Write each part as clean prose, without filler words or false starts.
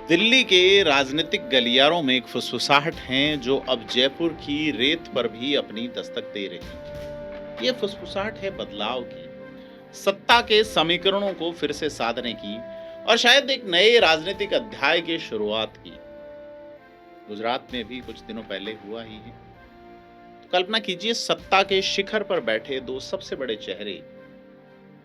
दिल्ली के राजनीतिक गलियारों में एक फुसफुसाहट है जो अब जयपुर की रेत पर भी अपनी दस्तक दे रही है। ये फुसफुसाहट है बदलाव की, सत्ता के समीकरणों को फिर से साधने की और शायद एक नए राजनीतिक अध्याय की शुरुआत की। गुजरात में भी कुछ दिनों पहले हुआ ही है। तो कल्पना कीजिए, सत्ता के शिखर पर बैठे दो सबसे बड़े चेहरे,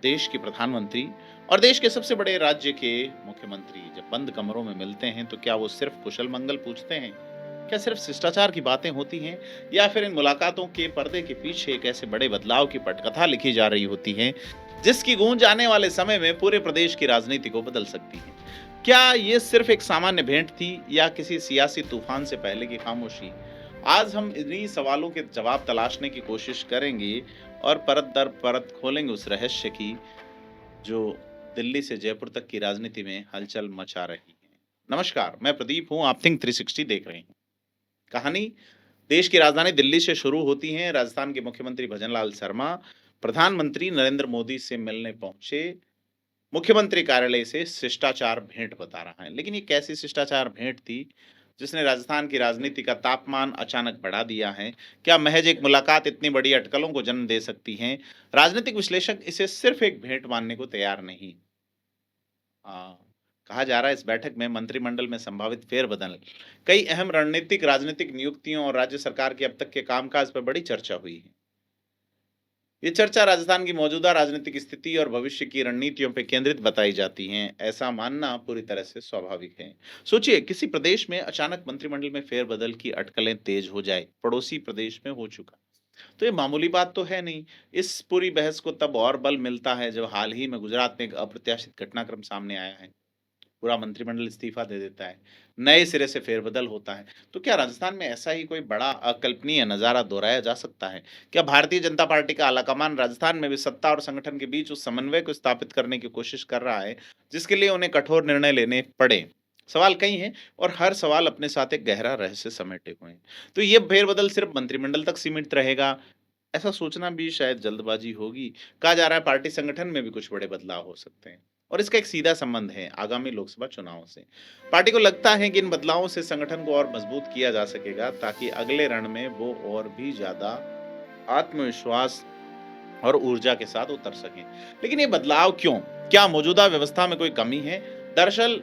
देश के प्रधानमंत्री और देश के सबसे बड़े राज्य के मुख्यमंत्री, जब बंद कमरों में मिलते हैं तो क्या वो सिर्फ कुशल मंगल पूछते हैं? क्या सिर्फ शिष्टाचार की बातें होती हैं, या फिर इन मुलाकातों के पर्दे के पीछे एक ऐसे बड़े बदलाव की पटकथा लिखी जा रही होती है जिसकी गूंज आने वाले समय में पूरे प्रदेश की राजनीति को बदल सकती है? क्या ये सिर्फ एक सामान्य भेंट थी या किसी सियासी तूफान से पहले की खामोशी? आज हम इन्हीं सवालों के जवाब तलाशने की कोशिश करेंगे और परत दर परत खोलेंगे उस रहस्य की जो दिल्ली से जयपुर तक की राजनीति में हलचल मचा रही है। नमस्कार, मैं प्रदीप हूँ, आप थिंक 360 देख रहे हैं। कहानी देश की राजधानी दिल्ली से शुरू होती है। राजस्थान के मुख्यमंत्री भजनलाल शर्मा प्रधानमंत्री नरेंद्र मोदी से मिलने पहुंचे। मुख्यमंत्री कार्यालय से शिष्टाचार भेंट बता रहा है, लेकिन ये कैसी शिष्टाचार भेंट थी जिसने राजस्थान की राजनीति का तापमान अचानक बढ़ा दिया है? क्या महज एक मुलाकात इतनी बड़ी अटकलों को जन्म दे सकती है? राजनीतिक विश्लेषक इसे सिर्फ एक भेंट मानने को तैयार नहीं। आ, कहा जा रहा है इस बैठक में मंत्रिमंडल में संभावित फेरबदल, कई अहम रणनीतिक राजनीतिक नियुक्तियों और राज्य सरकार के अब तक के कामकाज पर बड़ी चर्चा हुई है। ये चर्चा राजस्थान की मौजूदा राजनीतिक स्थिति और भविष्य की रणनीतियों पर केंद्रित बताई जाती हैं। ऐसा मानना पूरी तरह से स्वाभाविक है। सोचिए, किसी प्रदेश में अचानक मंत्रिमंडल में फेरबदल की अटकलें तेज हो जाए, पड़ोसी प्रदेश में हो चुका, तो ये मामूली बात तो है नहीं। इस पूरी बहस को तब और बल मिलता है जब हाल ही में गुजरात में एक अप्रत्याशित घटनाक्रम सामने आया है। पूरा मंत्रिमंडल इस्तीफा दे देता है, नए सिरे से फेरबदल होता है। तो क्या राजस्थान में ऐसा ही कोई बड़ा अकल्पनीय नज़ारा दोहराया जा सकता है? क्या भारतीय जनता पार्टी का आलाकमान राजस्थान में भी सत्ता और संगठन के बीच उस समन्वय को स्थापित करने की कोशिश कर रहा है, जिसके लिए उन्हें कठोर निर्णय लेने पड़े? सवाल कई हैं और हर सवाल अपने साथ एक गहरा रहस्य समेटे हुए हैं। तो ये फेरबदल सिर्फ मंत्रिमंडल तक सीमित रहेगा, ऐसा सोचना भी शायद जल्दबाजी होगी। कहा जा रहा है पार्टी संगठन में भी कुछ बड़े बदलाव हो सकते हैं और इसका एक सीधा संबंध है आगामी लोकसभा चुनाव से। पार्टी को लगता है कि इन बदलावों से संगठन को और मजबूत किया जा सकेगा ताकि अगले रण में वो और भी ज्यादा आत्मविश्वास और ऊर्जा के साथ उतर सकें। लेकिन ये बदलाव क्यों? क्या मौजूदा व्यवस्था में कोई कमी है? दरअसल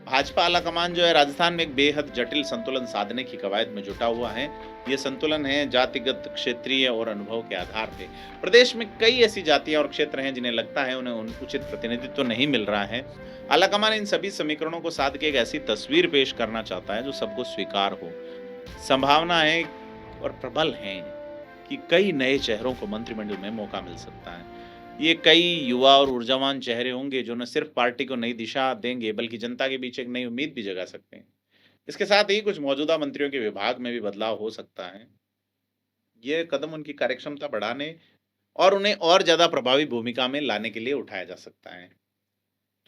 भाजपा आलाकमान जो है राजस्थान में एक बेहद जटिल संतुलन साधने की कवायद में जुटा हुआ है। ये संतुलन है जातिगत, क्षेत्रीय और अनुभव के आधार पे। प्रदेश में कई ऐसी जातियां और क्षेत्र हैं जिन्हें लगता है उन्हें उचित प्रतिनिधित्व नहीं मिल रहा है। आलाकमान इन सभी समीकरणों को साध के एक ऐसी तस्वीर पेश करना चाहता है जो सबको स्वीकार हो। संभावना है और प्रबल है कि कई नए चेहरों को मंत्रिमंडल में मौका मिल सकता है। ये कई युवा और ऊर्जावान चेहरे होंगे जो न सिर्फ पार्टी को नई दिशा देंगे बल्कि जनता के बीच एक नई उम्मीद भी जगा सकते हैं। इसके साथ ही कुछ मौजूदा मंत्रियों के विभाग में भी बदलाव हो सकता है। ये कदम उनकी कार्यक्षमता बढ़ाने और उन्हें और ज़्यादा प्रभावी भूमिका में लाने के लिए उठाया जा सकता है।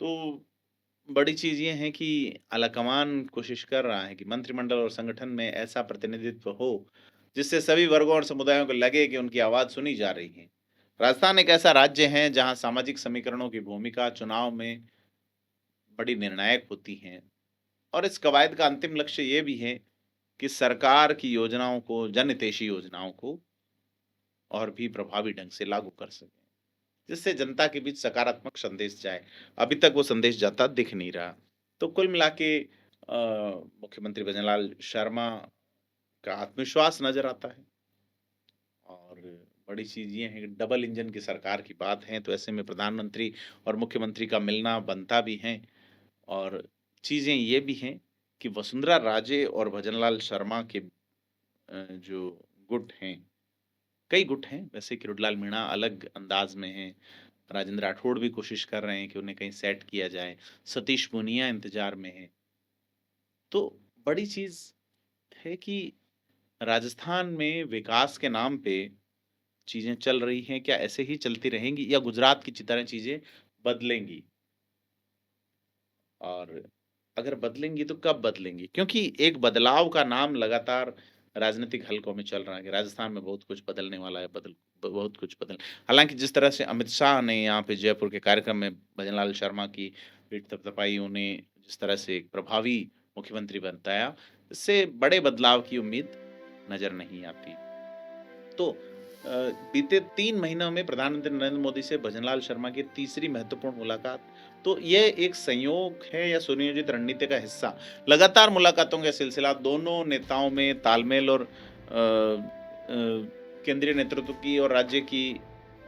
तो बड़ी चीज़ ये है कि आलाकमान कोशिश कर रहा है कि मंत्रिमंडल और संगठन में ऐसा प्रतिनिधित्व हो, जिससे सभी वर्गों और समुदायों को लगे कि उनकी आवाज़ सुनी जा रही है। राजस्थान एक ऐसा राज्य है जहाँ सामाजिक समीकरणों की भूमिका चुनाव में बड़ी निर्णायक होती है और इस कवायद का अंतिम लक्ष्य ये भी है कि सरकार की योजनाओं को, जनहितैषी योजनाओं को और भी प्रभावी ढंग से लागू कर सकें, जिससे जनता के बीच सकारात्मक संदेश जाए। अभी तक वो संदेश जाता दिख नहीं रहा। तो कुल मिला के मुख्यमंत्री भजनलाल शर्मा का आत्मविश्वास नज़र आता है और बड़ी चीज़ ये है कि डबल इंजन की सरकार की बात है, तो ऐसे में प्रधानमंत्री और मुख्यमंत्री का मिलना बनता भी है। और चीज़ें ये भी हैं कि वसुंधरा राजे और भजनलाल शर्मा के जो गुट हैं, कई गुट हैं वैसे। किरोड़ीलाल मीणा अलग अंदाज में हैं, राजेंद्र राठौड़ भी कोशिश कर रहे हैं कि उन्हें कहीं सेट किया जाए, सतीश पूनिया इंतजार में हैं। तो बड़ी चीज़ है कि राजस्थान में विकास के नाम पे चीज़ें चल रही हैं, क्या ऐसे ही चलती रहेंगी या गुजरात की तरह चीज़ें बदलेंगी? और अगर बदलेंगी तो कब बदलेंगी? क्योंकि एक बदलाव का नाम लगातार राजनीतिक हलकों में चल रहा है कि राजस्थान में बहुत कुछ बदलने वाला है, बहुत कुछ बदल। हालाँकि जिस तरह से अमित शाह ने यहाँ पे जयपुर के कार्यक्रम में भजनलाल शर्मा की पीठ थपथपाई, उन्हें जिस तरह से एक प्रभावी मुख्यमंत्री बताया, इससे बड़े बदलाव की उम्मीद नज़र नहीं आती। तो बीते 3 महीनों में प्रधानमंत्री नरेंद्र मोदी से भजनलाल शर्मा की तीसरी महत्वपूर्ण मुलाकात, तो ये एक संयोग है या सुनियोजित रणनीति का हिस्सा? लगातार मुलाकातों का सिलसिला दोनों नेताओं में तालमेल और केंद्रीय नेतृत्व की और राज्य की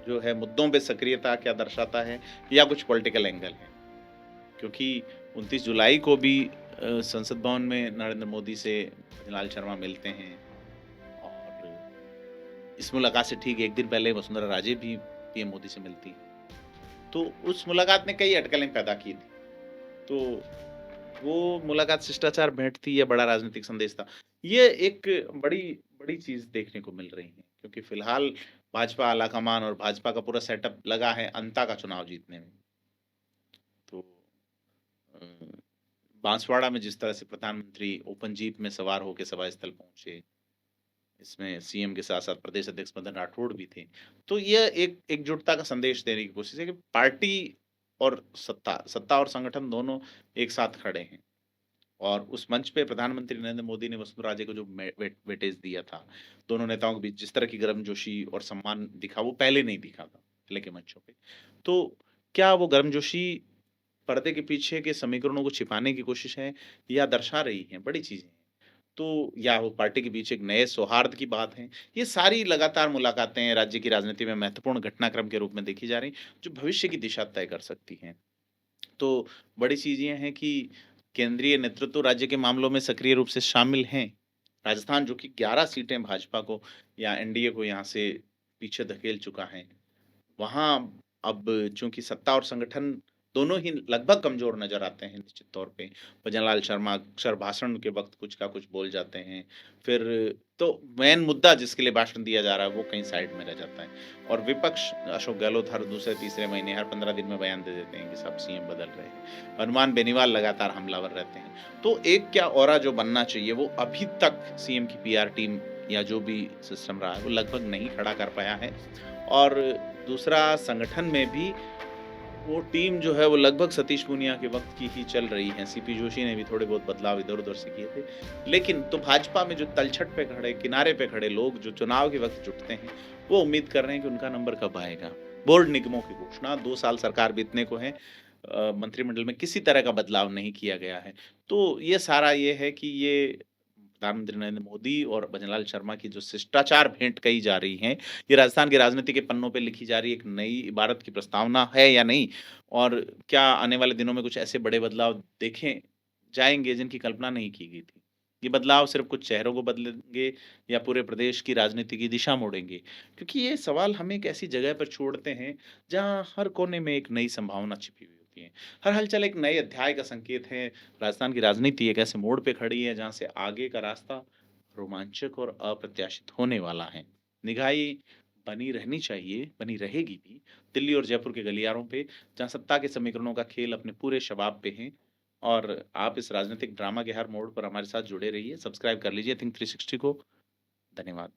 जो है मुद्दों पे सक्रियता क्या दर्शाता है या कुछ पॉलिटिकल एंगल है? क्योंकि 29 जुलाई को भी संसद भवन में नरेंद्र मोदी से भजनलाल शर्मा मिलते हैं और इस मुलाकात से ठीक 1 दिन पहले वसुंधरा राजे भी पीएम मोदी से मिलती हैं। तो उस मुलाकात ने कई अटकलें पैदा की थी। तो वो मुलाकात शिष्टाचार भेंट थी या बड़ा राजनीतिक संदेश था? ये एक बड़ी बड़ी चीज़ देखने को मिल रही है क्योंकि फिलहाल भाजपा आलाकमान और भाजपा का पूरा सेटअप लगा है अंता का चुनाव जीतने में। तो अ, बांसवाड़ा में जिस तरह से प्रधानमंत्री ओपन जीप में सवार होके सभा स्थल पहुँचे, इसमें सीएम के साथ-साथ प्रदेश अध्यक्ष मदन राठौड़ भी थे। तो ये एक एकजुटता का संदेश देने की कोशिश है कि पार्टी और सत्ता और संगठन दोनों एक साथ खड़े हैं। और उस मंच पे प्रधानमंत्री नरेंद्र मोदी ने वसुंधरा राजे को जो वेटेज दिया था, दोनों नेताओं के बीच जिस तरह की गर्मजोशी और सम्मान दिखा, वो पहले नहीं दिखा था, पहले के मंचों पे। तो क्या वो गर्मजोशी पर्दे के पीछे के समीकरणों को छिपाने की कोशिश है या दर्शा रही है? बड़ी चीज़ें हैं। तो या वो पार्टी के बीच एक नए सौहार्द की बात है। ये सारी लगातार मुलाकातें राज्य की राजनीति में महत्वपूर्ण घटनाक्रम के रूप में देखी जा रही, जो भविष्य की दिशा तय कर सकती हैं। तो बड़ी चीज़ ये है कि केंद्रीय नेतृत्व राज्य के मामलों में सक्रिय रूप से शामिल हैं। राजस्थान जो कि 11 सीटें भाजपा को या एनडीए को यहाँ से पीछे धकेल चुका है। वहाँ अब चूँकि सत्ता और संगठन दोनों ही लगभग कमज़ोर नज़र आते हैं निश्चित तौर पे। भजनलाल शर्मा अक्सर भाषण के वक़्त कुछ का कुछ बोल जाते हैं। फिर तो मेन मुद्दा जिसके लिए भाषण दिया जा रहा है वो कहीं साइड में रह जाता है। और विपक्ष अशोक गहलोत हर दूसरे-तीसरे महीने, हर 15 दिन में बयान दे देते हैं कि सब सीएम बदल रहे हैं। हनुमान बेनीवाल लगातार हमलावर रहते हैं। तो एक क्या ऑरा जो बनना चाहिए वो अभी तक सीएम की पीआर टीम या जो भी सिस्टम रहा है वो लगभग नहीं खड़ा कर पाया है। और दूसरा संगठन में भी वो टीम जो है वो लगभग सतीश पूनिया के वक़्त की ही चल रही है। सीपी जोशी ने भी थोड़े बहुत बदलाव इधर-उधर से किए थे। लेकिन तो भाजपा में जो तलछट पे खड़े, किनारे पे खड़े लोग जो चुनाव के वक़्त जुटते हैं, वो उम्मीद कर रहे हैं कि उनका नंबर कब आएगा। बोर्ड निगमों की घोषणा 2 साल सरकार बीतने को है। मंत्रिमंडल में किसी तरह का बदलाव नहीं किया गया है। तो ये सारा ये है कि ये प्रधानमंत्री नरेंद्र मोदी और भजनलाल शर्मा की जो शिष्टाचार भेंट कही जा रही है, ये राजस्थान की राजनीति के पन्नों पे लिखी जा रही एक नई इबारत की प्रस्तावना है या नहीं? और क्या आने वाले दिनों में कुछ ऐसे बड़े बदलाव देखे जाएँगे जिनकी कल्पना नहीं की गई थी? ये बदलाव सिर्फ़ कुछ चेहरों को बदलेंगे या पूरे प्रदेश की राजनीति की दिशा मोड़ेंगे? क्योंकि ये सवाल हमें एक ऐसी जगह पर छोड़ते हैं, जहाँ हर कोने में एक नई संभावना छिपी हुई होती है। हर हलचल एक नए अध्याय का संकेत है। राजस्थान की राजनीति एक ऐसे मोड़ पे खड़ी है जहाँ से आगे का रास्ता रोमांचक और अप्रत्याशित होने वाला है। निगाहें बनी रहनी चाहिए, बनी रहेगी भी दिल्ली और जयपुर के गलियारों पे जहाँ सत्ता के समीकरणों का खेल अपने पूरे शबाब पे है। और आप इस राजनीतिक ड्रामा के हर मोड़ पर हमारे साथ जुड़े रहिए। सब्सक्राइब कर लीजिए थिंक 360 को। धन्यवाद।